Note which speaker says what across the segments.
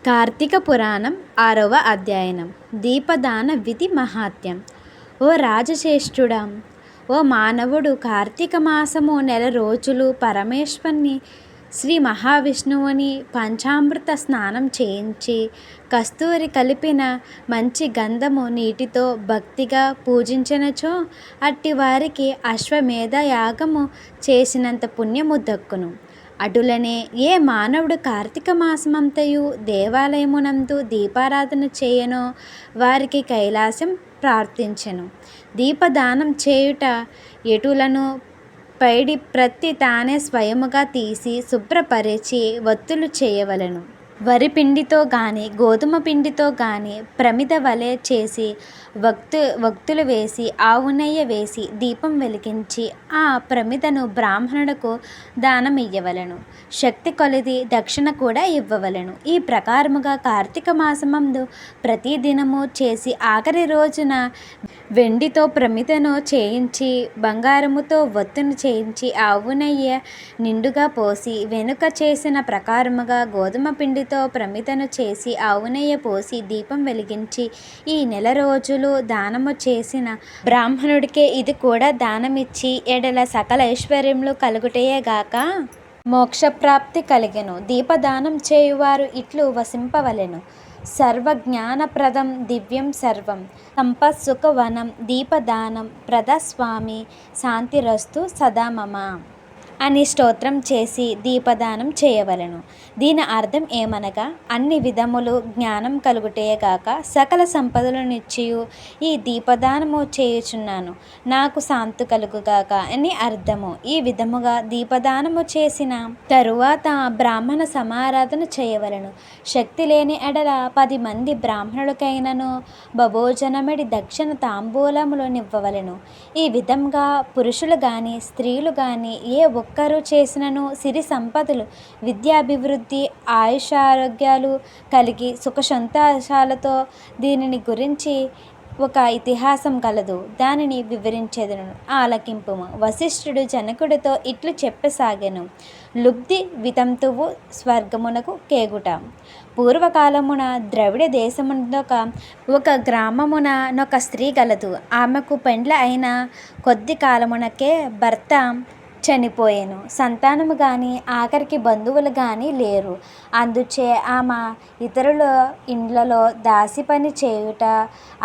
Speaker 1: కార్తీక పురాణం 6వ అధ్యయనం దీపదాన విధి మహాత్మ్యం. ఓ రాజశ్రేష్ఠుడా, ఓ మానవుడు కార్తీక మాసము నెల రోజులు పరమేశ్వరుని శ్రీ మహావిష్ణువుని పంచామృత స్నానం చేయించి కస్తూరి కలిపిన మంచి గంధము నీటితో భక్తిగా పూజించినచో అట్టి వారికి అశ్వమేధ యాగము చేసినంత పుణ్యము దక్కును. అటులనే ఏ మానవుడు కార్తీక మాసమంతయు దేవాలయమునందు దీపారాధన చేయనో వారికి కైలాసం ప్రార్థించెను. దీపదానం చేయుట ఎటులను పైడి ప్రత్తి తానే స్వయముగా తీసి శుభ్రపరిచి వత్తులు చేయవలెను. వరి పిండితో గాని గోధుమ పిండితో గాని ప్రమిద వలె చేసి వక్తులు వేసి ఆవు నెయ్యి వేసి దీపం వెలిగించి ఆ ప్రమిదను బ్రాహ్మణులకు దానం ఇయ్యవలెను. శక్తి కొలది దక్షిణ కూడా ఇవ్వవలెను. ఈ ప్రకారముగా కార్తీక మాసమందు ప్రతి దినము చేసి ఆఖరి రోజున వెండితో ప్రమిదను చేయించి బంగారముతో వత్తును చేయించి ఆవు నెయ్యి నిండుగా పోసి వెనుక చేసిన ప్రకారముగా గోధుమ పిండితో ప్రమిదను చేసి ఆవు నెయ్యి పోసి దీపం వెలిగించి ఈ నెల రోజులు దానము చేసిన బ్రాహ్మణుడికే ఇది కూడా దానమిచ్చి ఎడల సకల ఐశ్వర్యములు కలుగుటయేగాక మోక్షప్రాప్తి కలిగెను. దీపదానం చేయువారు ఇట్లు వసింపవలెను. సర్వజ్ఞానప్రదం దివ్యం సర్వం సంపత్సుఖవనం దీపదానం ప్రదస్వామి శాంతిరస్తు సదా మమ అని స్తోత్రం చేసి దీపదానం చేయవలెను. దీని అర్థం ఏమనగా అన్ని విధములు జ్ఞానం కలుగుటేగాక సకల సంపదలనిచ్చియు ఈ దీపదానము చేయుచున్నాను, నాకు శాంతి కలుగుగాక అని అర్థము. ఈ విధముగా దీపదానము చేసిన తరువాత బ్రాహ్మణ సమారాధన చేయవలెను. శక్తి లేని ఎడల 10 మంది బ్రాహ్మణులకైనను భోజనమిడి దక్షిణ తాంబూలములు నివ్వవలెను. ఈ విధంగా పురుషులు గాని స్త్రీలు గాని ఏ ఒక్కరు చేసినను సిరి సంపదలు విద్యాభివృద్ధి ఆయుషారోగ్యాలు కలిగి సుఖ సంతోషాలతో దీనిని గురించి ఒక ఇతిహాసం కలదు, దానిని వివరించెదను ఆలకింపుము. వశిష్ఠుడు జనకుడితో ఇట్లు చెప్పసాగెను. లుబ్ధి వితంతువు స్వర్గమునకు కేగుట. పూర్వకాలమున ద్రవిడ దేశమునొక ఒక గ్రామమున నొక స్త్రీ గలదు. ఆమెకు పెండ్ల అయిన కొద్ది కాలమునకే భర్త చనిపోయెను. సంతానము గాని ఆఖరికి బంధువులు గాని లేరు. అందుచే ఆమె ఇతరుల ఇండ్లలో దాసి పని చేయుట,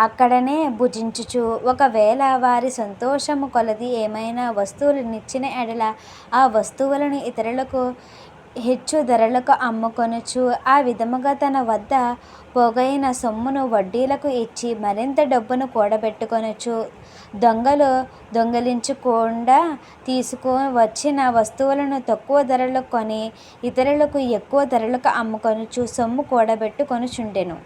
Speaker 1: అక్కడనే భుజించుచు ఒకవేళ వారి సంతోషము కొలది ఏమైనా వస్తువులు నిచ్చిన ఎడల ఆ వస్తువులను ఇతరులకు హెచ్చు ధరలకు అమ్ముకొనుచు ఆ విధముగా తన వద్ద పోగైన సొమ్మును వడ్డీలకు ఇచ్చి మరింత డబ్బును కూడబెట్టుకొనుచు దొంగలు దొంగిలించకుండా తీసుకొని వచ్చిన వస్తువులను తక్కువ ధరలకు కొని ఇతరులకు ఎక్కువ ధరలకు అమ్ముకొనుచు సొమ్ము కూడబెట్టుకొనుచుండెను.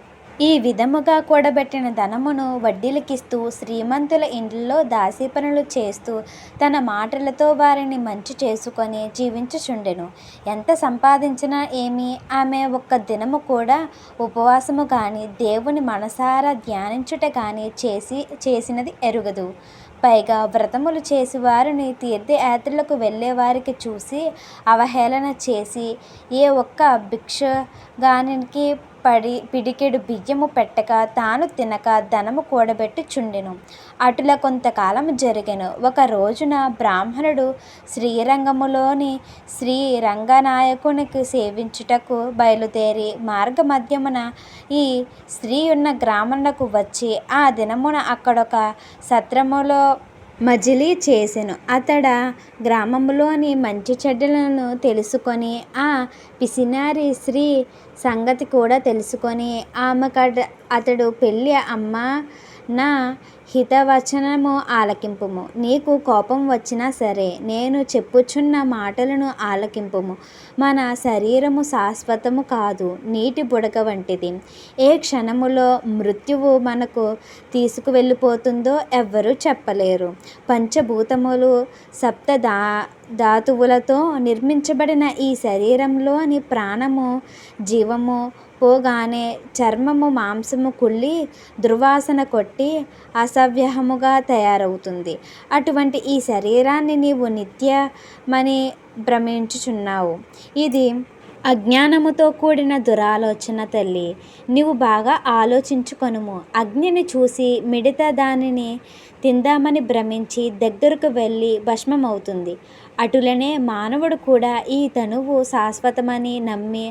Speaker 1: ఈ విధముగా కూడబెట్టిన ధనమును వడ్డీలకిస్తూ శ్రీమంతుల ఇండ్లలో దాసీ పనులు చేస్తూ తన మాటలతో వారిని మంచి చేసుకొని జీవించుచుండెను. ఎంత సంపాదించినా ఏమి ఆమె ఒక్క దినము కూడా ఉపవాసము గాని దేవుని మనసారా ధ్యానించుట గాని చేసినది ఎరుగదు. పైగా వ్రతములు చేసి వారిని తీర్థయాత్రలకు వెళ్ళే వారికి చూసి అవహేళన చేసి ఏ ఒక్క భిక్షగానికి పిడికెడు బియ్యము పెట్టక తాను తినక ధనము కూడబెట్టుచుండెను. అటుల కొంతకాలము జరిగెను. ఒక రోజున బ్రాహ్మణుడు శ్రీరంగములోని శ్రీ రంగనాయకునికి సేవించుటకు బయలుదేరి మార్గమధ్యమున ఈ స్త్రీ ఉన్న గ్రామమునకు వచ్చి ఆ దినమున అక్కడొక సత్రములో మజిలీ చేసెను. అతడ గ్రామములోని మంచి చెడ్డలను తెలుసుకొని ఆ పిసినారి స్త్రీ సంగతి కూడా తెలుసుకొని అతడు పెళ్ళి అమ్మ నా హితవచనము ఆలకింపుము. నీకు కోపం వచ్చినా సరే నేను చెప్పుచున్న మాటలను ఆలకింపుము. మన శరీరము శాశ్వతము కాదు, నీటి బుడగ వంటిది. ఏ క్షణములో మృత్యువు మనకు తీసుకువెళ్ళిపోతుందో ఎవ్వరూ చెప్పలేరు. పంచభూతములు సప్త ధాతువులతో నిర్మించబడిన ఈ శరీరంలోని ప్రాణము జీవము పోగానే చర్మము మాంసము కుళ్ళి దుర్వాసన కొట్టి అసహ్యముగా తయారవుతుంది. అటువంటి ఈ శరీరాన్ని నీవు నిత్యమని భ్రమించుచున్నావు. ఇది అజ్ఞానముతో కూడిన దురాలోచన తల్లి, నీవు బాగా ఆలోచించుకొనుము. అగ్నిని చూసి మిడత దానిని తిందామని భ్రమించి దగ్గరకు వెళ్ళి భస్మమవుతుంది. అటులనే మానవుడు కూడా ఈ తనువు శాశ్వతమని నమ్మి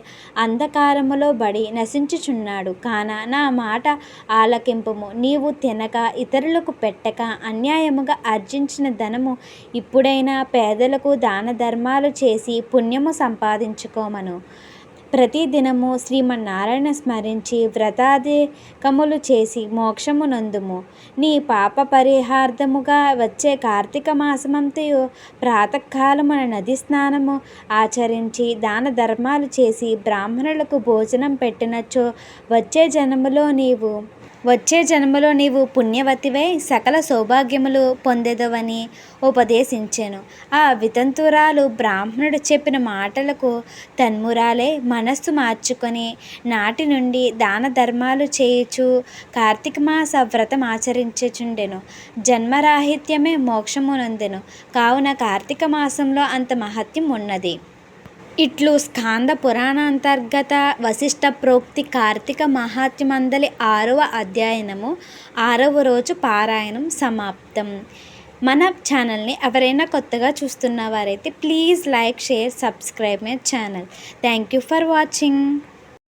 Speaker 1: అంధకారములో బడి నశించుచున్నాడు. కాన నా మాట ఆలకింపుము. నీవు తినక ఇతరులకు పెట్టక అన్యాయముగా ఆర్జించిన ధనము ఇప్పుడైనా పేదలకు దాన ధర్మాలు చేసి పుణ్యము సంపాదించుకోమను. ప్రతిదినము శ్రీమన్నారాయణ స్మరించి వ్రతాధికములు చేసి మోక్షము నందుము. నీ పాప పరిహార్థముగా వచ్చే కార్తీక మాసమంతయు ప్రాతకాలమున నది స్నానము ఆచరించి దాన ధర్మాలు చేసి బ్రాహ్మణులకు భోజనం పెట్టినచో వచ్చే జన్మలో నీవు పుణ్యవతివై సకల సౌభాగ్యములు పొందెదవని ఉపదేశించెను. ఆ వితంతురాలు బ్రాహ్మణుడు చెప్పిన మాటలకు తన్మురాలే మనస్సు మార్చుకొని నాటి నుండి దాన ధర్మాలు చేయుచు కార్తీక మాస వ్రతం ఆచరించుచుండెను. జన్మరాహిత్యమే మోక్షమునందెను. కావున కార్తీక మాసంలో అంత మహత్యం ఉన్నది. ఇట్లు స్కాంద పురాణాంతర్గత వశిష్ఠ ప్రోక్తి కార్తీక మహాత్మ్యమందలి 6వ అధ్యయనము 6వ రోజు పారాయణం సమాప్తం. మన ఛానల్ని ఎవరైనా కొత్తగా చూస్తున్న వారైతే please like, share, subscribe my channel. Thank you for watching.